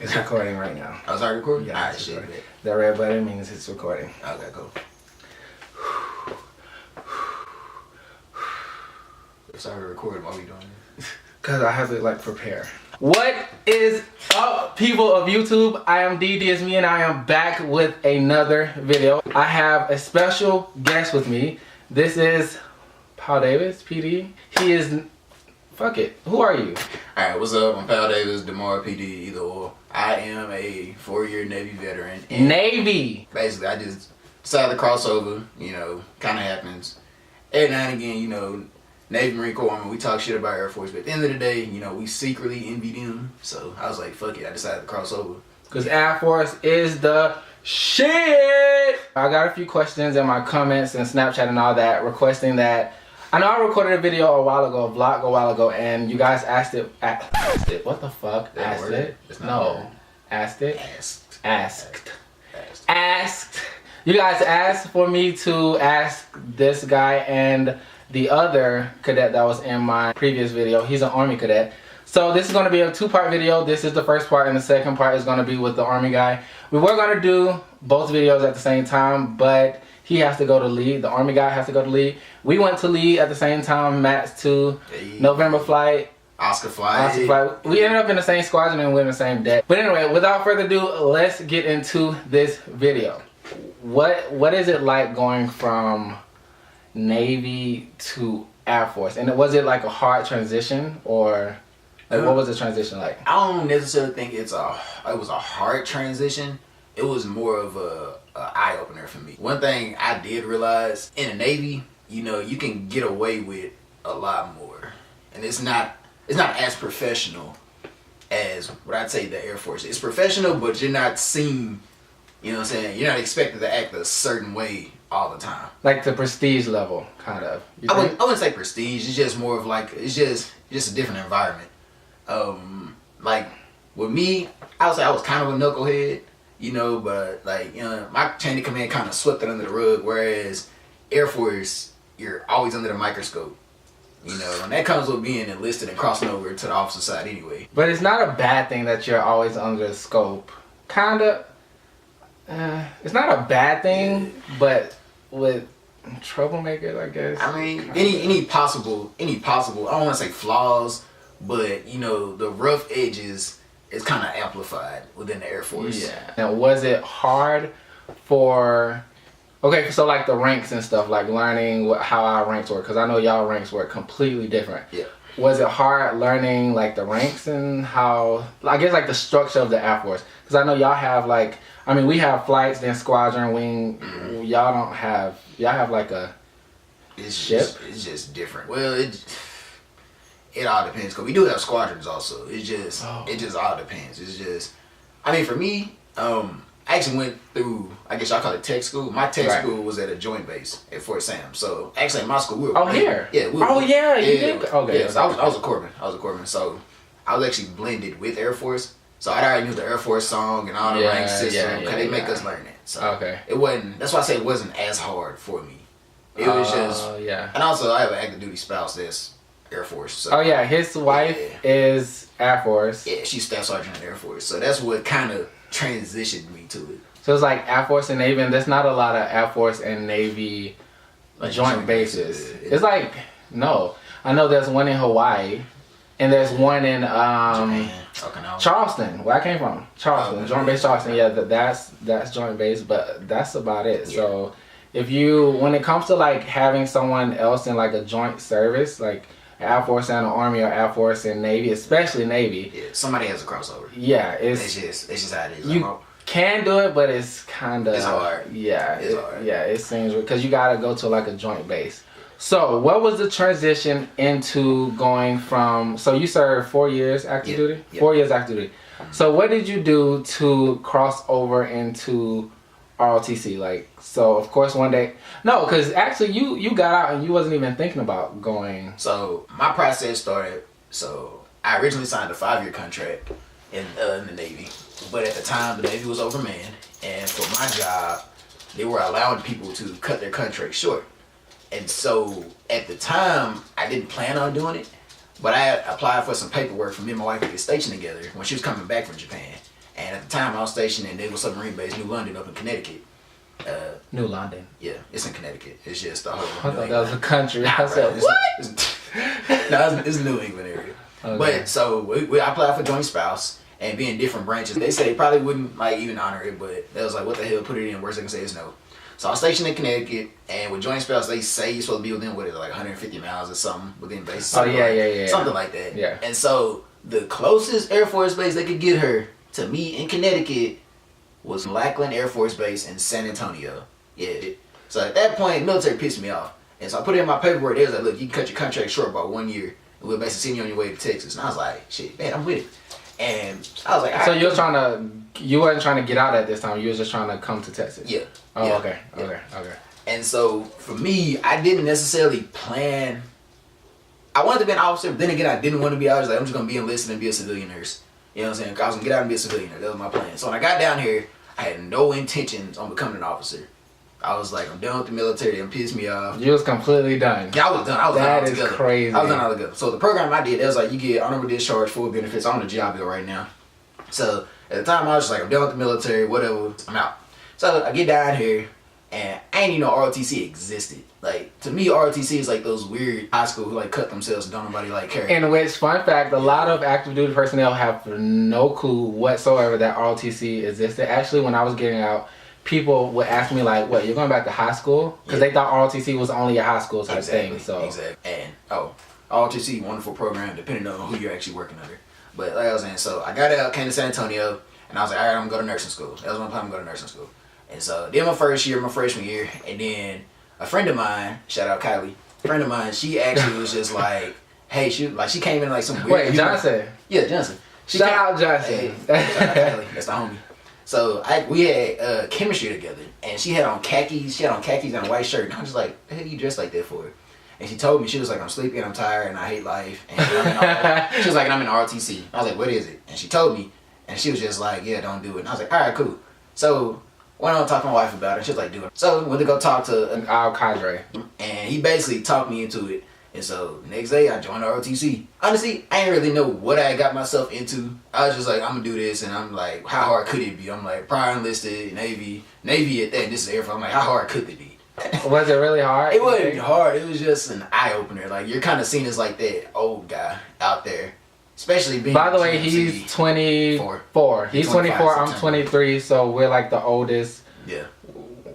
It's recording right now. I was already recording? Yeah, Alright, shit. The red button means it's recording. Okay, cool. It's already recorded. Why are we doing this? Because I have to like prepare. What is up, people of YouTube? I am DD, it's me, and I am back with another video. I have a special guest with me. This is Paul Davis, PD. He is, fuck it, who are you? Alright, what's up? I'm Paul Davis, DeMar PD, either or. I am a 4-year Navy veteran. Navy! Basically, I just decided to cross over, you know, kind of happens. Every now and again, you know, Navy, Marine Corps, I mean, we talk shit about Air Force, but at the end of the day, you know, we secretly envy them. So I was like, fuck it, I decided to cross over. Because Air Force is the shit! I got a few questions in my comments and Snapchat and all that, requesting that. I know I recorded a video a while ago, a vlog a while ago, and you guys asked it. What the fuck? Asked it? No. Asked it? Asked. You guys asked for me to ask this guy and the other cadet that was in my previous video. He's an Army cadet. So this is going to be a two-part video. This is the first part, and the second part is going to be with the Army guy. We were going to do both videos at the same time, but he has to go to lead. The Army guy has to go to lead. We went to lead at the same time. Matt's to November flight. Oscar flight. We ended up in the same squadron and we're in the same deck. But anyway, without further ado, let's get into this video. What is it like going from Navy to Air Force? And was it like a hard transition, or like, what was the transition like? I don't necessarily think it was a hard transition. It was more of a eye-opener for me. One thing I did realize, in the Navy, you know, you can get away with a lot more. And it's not as professional as what I'd say the Air Force. It's professional, but you're not seen, you know what I'm saying? You're not expected to act a certain way all the time. Like the prestige level, kind of. I wouldn't say prestige. It's just more of like, it's just a different environment. Like with me, I would say I was kind of a knucklehead, you know, but like, you know, my chain of command kind of swept it under the rug, whereas Air Force, you're always under the microscope. You know, and that comes with being enlisted and crossing over to the officer side anyway. But it's not a bad thing that you're always under the scope. Kinda. It's not a bad thing, but with troublemakers, I guess. I mean, any possible, I don't want to say flaws, but you know, the rough edges is kind of amplified within the Air Force. Yeah. And was it hard for? Okay, so like the ranks and stuff, like learning how our ranks work, because I know y'all ranks were completely different. Yeah. Was it hard learning like the ranks and how, I guess like the structure of the Air Force? Because I know y'all have like, I mean, we have flights, then squadron, wing. Mm-hmm. Y'all don't have, y'all have like a ship? It's just different. Well, it all depends, because we do have squadrons also. It just all depends. It's just, I mean, for me, I actually went through, I guess y'all call it tech school. My tech school was at a joint base at Fort Sam. So actually in my school, we were here? Yeah, we were. Oh yeah, you did? Okay. Yeah, so I was a corpsman. So I was actually blended with Air Force. So I already knew the Air Force song and all the rank system, because they make us learn it. So it wasn't, that's why I say it wasn't as hard for me. It was just, and also I have an active duty spouse that's Air Force. So, his wife is Air Force. Yeah, she's Staff Sergeant in Air Force. So that's what kind of transitioned me to it. So it's like Air Force and Navy, and there's not a lot of Air Force and Navy like joint bases. It's like, no. I know there's one in Hawaii, and there's one in Charleston, where I came from. Charleston, Joint Base Charleston. Yeah, that's joint base, but that's about it. Yeah. So if you, when it comes to like having someone else in like a joint service, like Air Force and the Army, or Air Force and Navy, especially Navy. Yeah, somebody has a crossover. Yeah, it's just how it is. You can do it, but it's kind of, it's hard. Yeah, it's hard. Yeah, it seems, because you gotta go to like a joint base. So what was the transition into going from? So you served 4 years active duty. 4 years active duty. So what did you do to cross over into ROTC? Like, so of course one day, no, because actually you got out and you wasn't even thinking about going. So my process started, so I originally signed a 5-year contract in the Navy, but at the time the Navy was overmanned, and for my job they were allowing people to cut their contract short. And so at the time I didn't plan on doing it, but I had applied for some paperwork for me and my wife to get stationed together when she was coming back from Japan. And at the time, I was stationed in Naval Submarine Base, New London, up in Connecticut. New London. Yeah, it's in Connecticut. It's just the whole. I thought that was a country. Nah, I said, bro, what? It's New England area. Okay. But so I applied for joint spouse, and being different branches, they said they probably wouldn't like even honor it, but they was like, what the hell, put it in. Worst they can say is no. So I was stationed in Connecticut, and with joint spouse, they say you're supposed to be within what is it, like 150 miles or something within base. Something something like that. Yeah. And so the closest Air Force base they could get her to me in Connecticut was Lackland Air Force Base in San Antonio. Yeah. So at that point, military pissed me off. And so I put in my paperwork. They was like, look, you can cut your contract short by 1 year. And we'll basically send you on your way to Texas. And I was like, shit, man, I'm with it. And I was like, so you wasn't trying to get out at this time. You was just trying to come to Texas. Yeah. Oh, yeah. okay. Yeah. Okay. And so for me, I didn't necessarily plan. I wanted to be an officer, but then again, I didn't want to be. I was like, I'm just going to be enlisted and be a civilian nurse. You know what I'm saying? 'Cause I was going to get out and be a civilian nurse. That was my plan. So when I got down here, I had no intentions on becoming an officer. I was like, I'm done with the military. It pissed me off. You was completely done. Yeah, I was done. I was done altogether. That is crazy. I was done altogether. So the program I did, it was like, you get honorable discharge, full benefits. I'm on a job bill right now. So at the time, I was just like, I'm done with the military, whatever. I'm out. So I get down here, and I ain't even know ROTC existed. Like, to me, ROTC is like those weird high school who like cut themselves and don't nobody like care. In which, fun fact, a lot of active duty personnel have no clue whatsoever that ROTC existed. Actually, when I was getting out, people would ask me like, what, you're going back to high school? Because they thought ROTC was only a high school type thing. So. Exactly. And, ROTC, wonderful program, depending on who you're actually working under. But like I was saying, so I got out, came to San Antonio, and I was like, all right, I'm going to go to nursing school. That was my plan, I'm going to nursing school. And so I did my first year, my freshman year, and then a friend of mine, shout out Kylie, a friend of mine, she actually was just like, hey, she came in like some weird... Wait, Johnson? Yeah, Johnson. Shout out Johnson. Hey, shout out Kylie, that's the homie. So we had chemistry together, and she had on khakis and a white shirt, and I was just like, the hell you dressed like that for? And she told me, she was like, I'm sleepy and I'm tired and I hate life. And she was like, and I'm in ROTC. I was like, what is it? And she told me, and she was just like, yeah, don't do it. And I was like, all right, cool. So went on to talk to my wife about it. She was like, do it. So went to go talk to Al Cadre, and he basically talked me into it. And so the next day I joined ROTC. Honestly, I didn't really know what I got myself into. I was just like, I'm gonna do this, and I'm like, how hard could it be? I'm like, prior enlisted, Navy at that. This is Air Force. I'm like, how hard could it be? Was it really hard? It wasn't hard. It was just an eye opener. Like, you're kind of seen as like that old guy out there, especially being. By the way, he's 24. He's 24. I'm 23. So we're like the oldest. Yeah.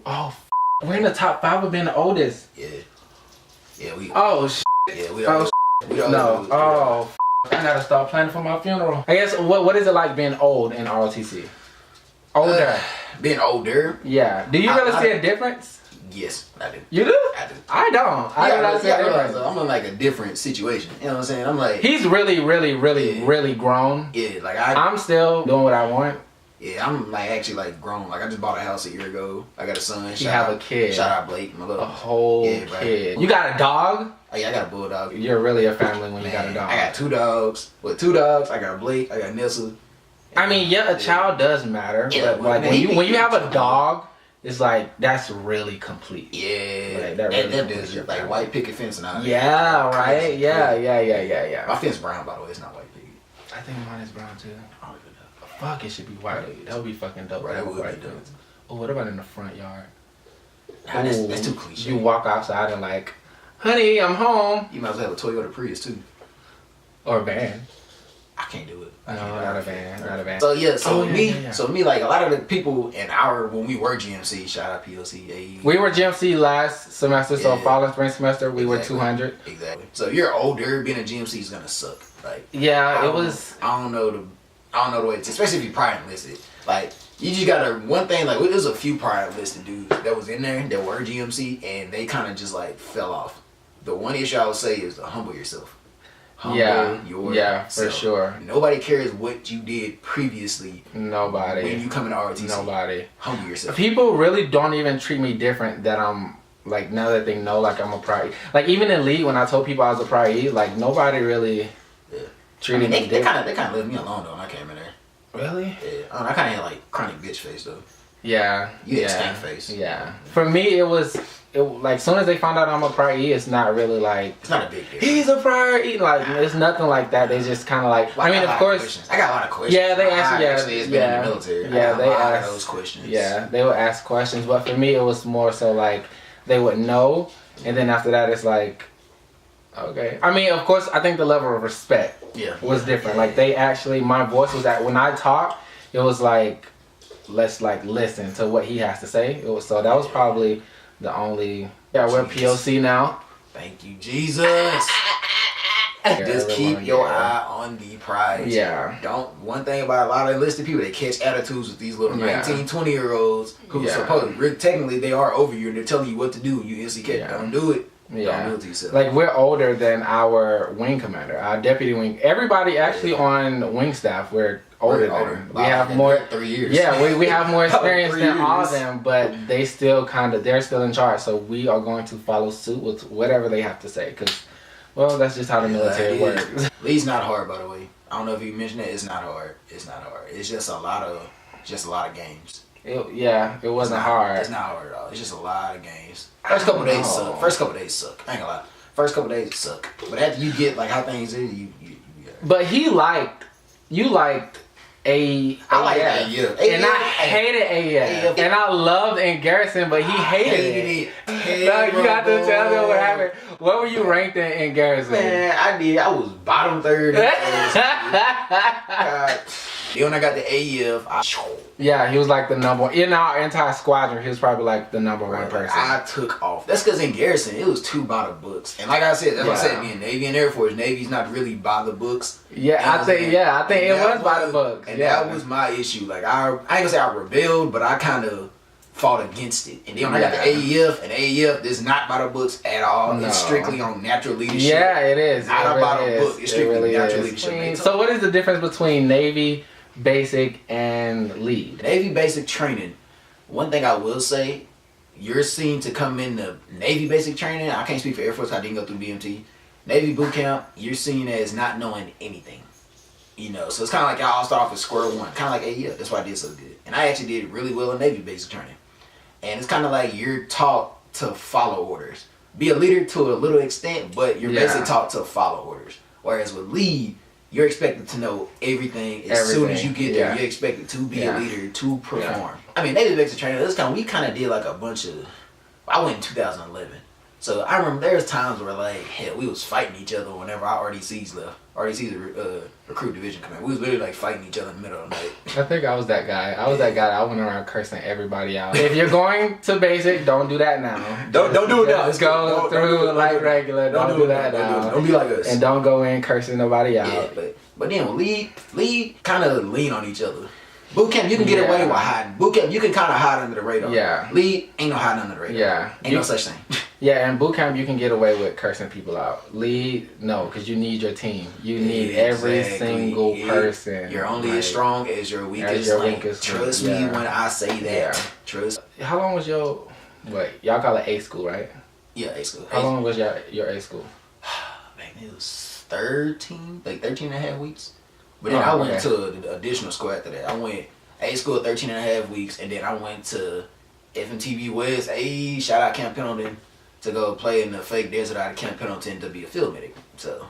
Oh, we're in the top 5 of being the oldest. Yeah. Yeah, we. Oh, yeah, we. Oh, we no. Oh, I gotta start planning for my funeral. I guess what is it like being old in ROTC? Older. Being older. Yeah. Do you really see a difference? Yes, I do. You do? I do. I don't. I don't see a difference. I'm in like a different situation. You know what I'm saying? I'm like. He's really grown. Yeah, like I'm still doing what I want. Yeah, I'm like actually like grown. Like I just bought a house a year ago. I got a son. You have a kid. Shout out Blake, my little. A whole kid. You got a dog? Oh yeah, I got a bulldog. You're really a family when you got a dog. I got 2 dogs. With 2 dogs, I got Blake. I got Nessa. I mean, yeah, a child does matter, but like when you have a dog, it's like that's really complete. Yeah, like, that really does like white picket fence and all. Yeah, right. Yeah. My fence brown, by the way. It's not white picket. I think mine is brown too. Fuck, it should be white. That would be fucking dope. Right, that would be dope. Oh, what about in the front yard? Nah, that's too cliche. You walk outside and like, honey, I'm home. You might as well have a Toyota Prius too. Or a van. I can't do it. No, not a van. So yeah, so me, like a lot of the people in when we were GMC, shout out PLC. We were GMC last semester, so fall and spring semester we were 200. Exactly. So you're older, being a GMC is gonna suck. Like yeah, it was. I don't know the way, especially if you prior enlisted. Like you just gotta one thing. Like there's a few prior enlisted dudes that was in there that were GMC, and they kind of just like fell off. The one issue I would say is to humble yourself. For sure. Nobody cares what you did previously. Nobody. When you come into ROTC. Nobody. Humble yourself. People really don't even treat me different that I'm like now that they know like I'm a prior. Like even in Elite when I told people I was a prior, like nobody really treated me different. They kind of left me alone though when I came in there. Really? Yeah. I kind of had like chronic bitch face though. Yeah. You yeah. stank face. Yeah. For me, it was like soon as they found out I'm a prior E, it's not really like It's not a big deal. he's a prior E. Like it's nothing like that. They just kind of like. Well, I mean, of course. I got a lot of questions. Yeah, they My actually. eye actually has been in the military. Yeah, they ask ask those questions. Yeah, they would ask questions, but for me, it was more so like they would know, and then after that, it's like, okay. I mean, of course, I think the level of respect was different. Like they actually, my voice was that when I talked, it was like, let's like listen to what he has to say. It was so that was probably the only. Yeah, we're POC now. Thank you, Jesus. Just keep your eye on the prize. Yeah. Don't. One thing about a lot of enlisted people, they catch attitudes with these little 19, 20-year-olds who technically they are over you and they're telling you what to do. You instantly catch. Don't do it. Yeah. Don't do it to yourself. Like we're older than our wing commander, our deputy wing. Everybody actually on wing staff, we're older than them. We have more 3 years. Yeah, we have more experience than all of them, but they still they're still in charge. So we are going to follow suit with whatever they have to say, because well, that's just how the military works. Lee's not hard, by the way. I don't know if you mentioned it. It's not hard. It's not hard. It's just a lot of games. It wasn't hard. It's not hard at all. It's just a lot of games. First couple days suck. First couple days suck. I ain't gonna lie. First couple days suck. But after you get like how things is, you But you liked AF. I like AF. And I hated AF. And I loved in Garrison, but he hated it. No, you got to tell them what happened. What were you ranked in Garrison? Man, I did. I was bottom third. God. Then when I got the AF, yeah, he was like the number one. In our entire squadron, he was probably like the number one person. I took off. That's because in Garrison, it was 2 by the books. And like I said, that's what I said, being Navy and Air Force, Navy's not really by the books. Yeah, I think it was by the books. And that was my issue. Like, I ain't gonna say I rebelled, but I kind of fought against it. And then when I got the AEF, and AEF is not by the books at all. No. It's strictly on natural leadership. Yeah, it is. Not about a book. It's strictly natural leadership. So what is the difference between Navy basic and lead? Navy basic training, one thing I will say, you're seen to come in the Navy basic training. I can't speak for Air Force, I didn't go through BMT. Navy boot camp, you're seen as not knowing anything. You know, so it's kind of like y'all all start off at square one, kind of like AEF. That's why I did so good. And I actually did really well in Navy basic training. And it's kind of like you're taught to follow orders. Be a leader to a little extent, but you're basically taught to follow orders. Whereas with lead, you're expected to know everything as soon as you get there. You're expected to be a leader, to perform. I mean, Navy basic training, we kind of did like a bunch of, I went in 2011. So I remember there was times where like, hell, we was fighting each other whenever our RDCs left. RDC's recruit division command. We was literally like fighting each other in the middle of the night. I think I was that guy. I was that guy that I went around cursing everybody out. If you're going to basic, don't do that now. Don't do it now. Just go through like regular. Don't do that now. Don't be like us. And don't go in cursing nobody out. Yeah, but then lead kind of lean on each other. Boot camp, you can get away with hiding. Boot camp, you can kind of hide under the radar. Yeah. Lead, ain't no hiding under the radar. Yeah. Ain't no such thing. Yeah, and boot camp, you can get away with cursing people out. Lead, no, because you need your team. You need every single person. You're only as strong as your weakest link. Trust me when I say that. Yeah. Trust. How long was your, y'all call it A school, right? Yeah, A school. How long was your A school? Man, it was 13 and a half weeks. But then I went to the additional school after that. I went A school 13 and a half weeks, and then I went to FMTV West, shout out Camp Pendleton, to go play in the fake desert out of Camp Pendleton to be a field medic. So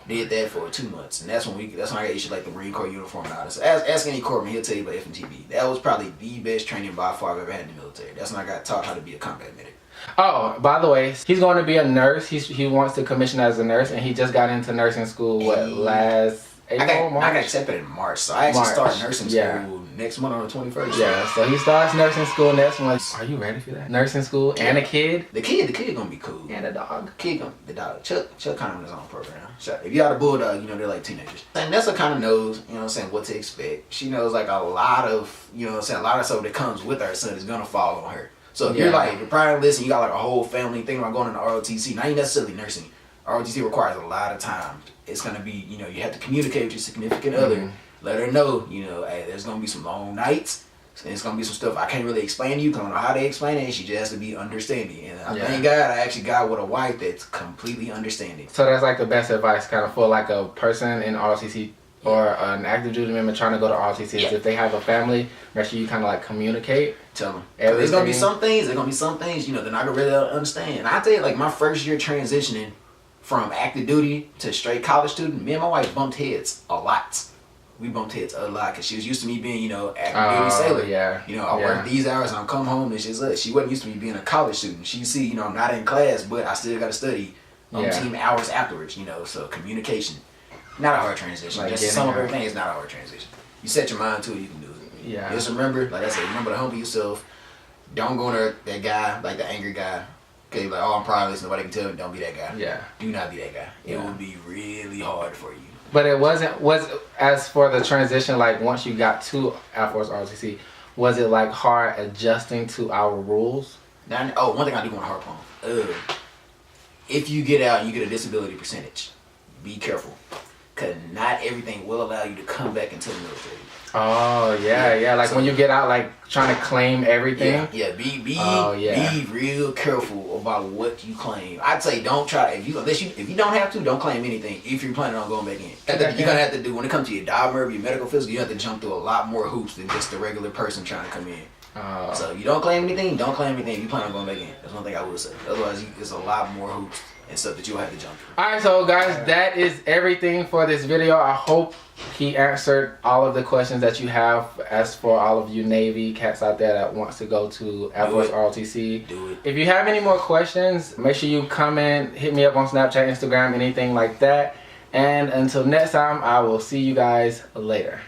did that for 2 months, and that's when I got issued like the Marine Corps uniform and all this. So ask any corpsman, he'll tell you about FMTV. That was probably the best training by far I've ever had in the military. That's when I got taught how to be a combat medic. Oh, by the way, he's going to be a nurse. He wants to commission as a nurse, and he just got into nursing school last April, March? I got accepted in March, so I actually start nursing school next month on the 21st. Yeah, so he starts nursing school next month. Are you ready for that? Nursing school and a kid? The kid gonna be cool. And a dog. The dog. Chuck kind of on his own program. If you got a bulldog, you know, they're like teenagers. And Nessa kind of knows, you know what I'm saying, what to expect. She knows like a lot of, you know what I'm saying, a lot of stuff that comes with our son is gonna fall on her. So if you're like, you're probably listening, you got like a whole family thinking about going into ROTC, not even necessarily nursing. ROTC requires a lot of time. It's gonna be, you know, you have to communicate with your significant other. Let her know, you know, hey, there's gonna be some long nights. And it's gonna be some stuff I can't really explain to you because I don't know how they explain it. And she just has to be understanding. And thank God I actually got with a wife that's completely understanding. So that's like the best advice kind of for like a person in ROTC or an active duty member trying to go to ROTC is if they have a family, make sure you kind of like communicate. Tell them. There's gonna be some things. There's gonna be some things. You know, they're not gonna really understand. And I tell you, like my first year transitioning from active duty to straight college student, me and my wife bumped heads a lot. We bumped heads a lot because she was used to me being, you know, active duty sailor. Yeah. You know, I work these hours and I come home and she's like, she wasn't used to me being a college student. She see, you know, I'm not in class, but I still got to study team hours afterwards. You know, so communication, not a hard transition. Like just some of everything is not a hard transition. You set your mind to it, you can do it. Yeah. Just remember, like I said, remember to humble yourself. Don't go to that guy, like the angry guy. Okay, like, oh, I'm proudless, nobody can tell me, don't be that guy. Yeah. Do not be that guy. It will be really hard for you. But it was as for the transition, like once you got to Air Force ROTC, was it like hard adjusting to our rules? Now, one thing I do want to harp on. If you get out and you get a disability percentage, be careful. Because not everything will allow you to come back into the military. Oh, yeah. Like so, when you get out, like trying to claim everything. Yeah. Be real careful about what you claim. I'd say don't try, if you don't have to, don't claim anything if you're planning on going back in. You're going to have to do, when it comes to your dive MERV, your medical physical, you have to jump through a lot more hoops than just the regular person trying to come in. So you don't claim anything, if you plan on going back in. That's one thing I would say. Otherwise, it's a lot more hoops and stuff that you'll have to jump through. Alright, so guys, that is everything for this video. I hope he answered all of the questions that you have. As for all of you Navy cats out there that wants to go to Air Force ROTC, do it. If you have any more questions, make sure you comment, hit me up on Snapchat, Instagram, anything like that. And until next time, I will see you guys later.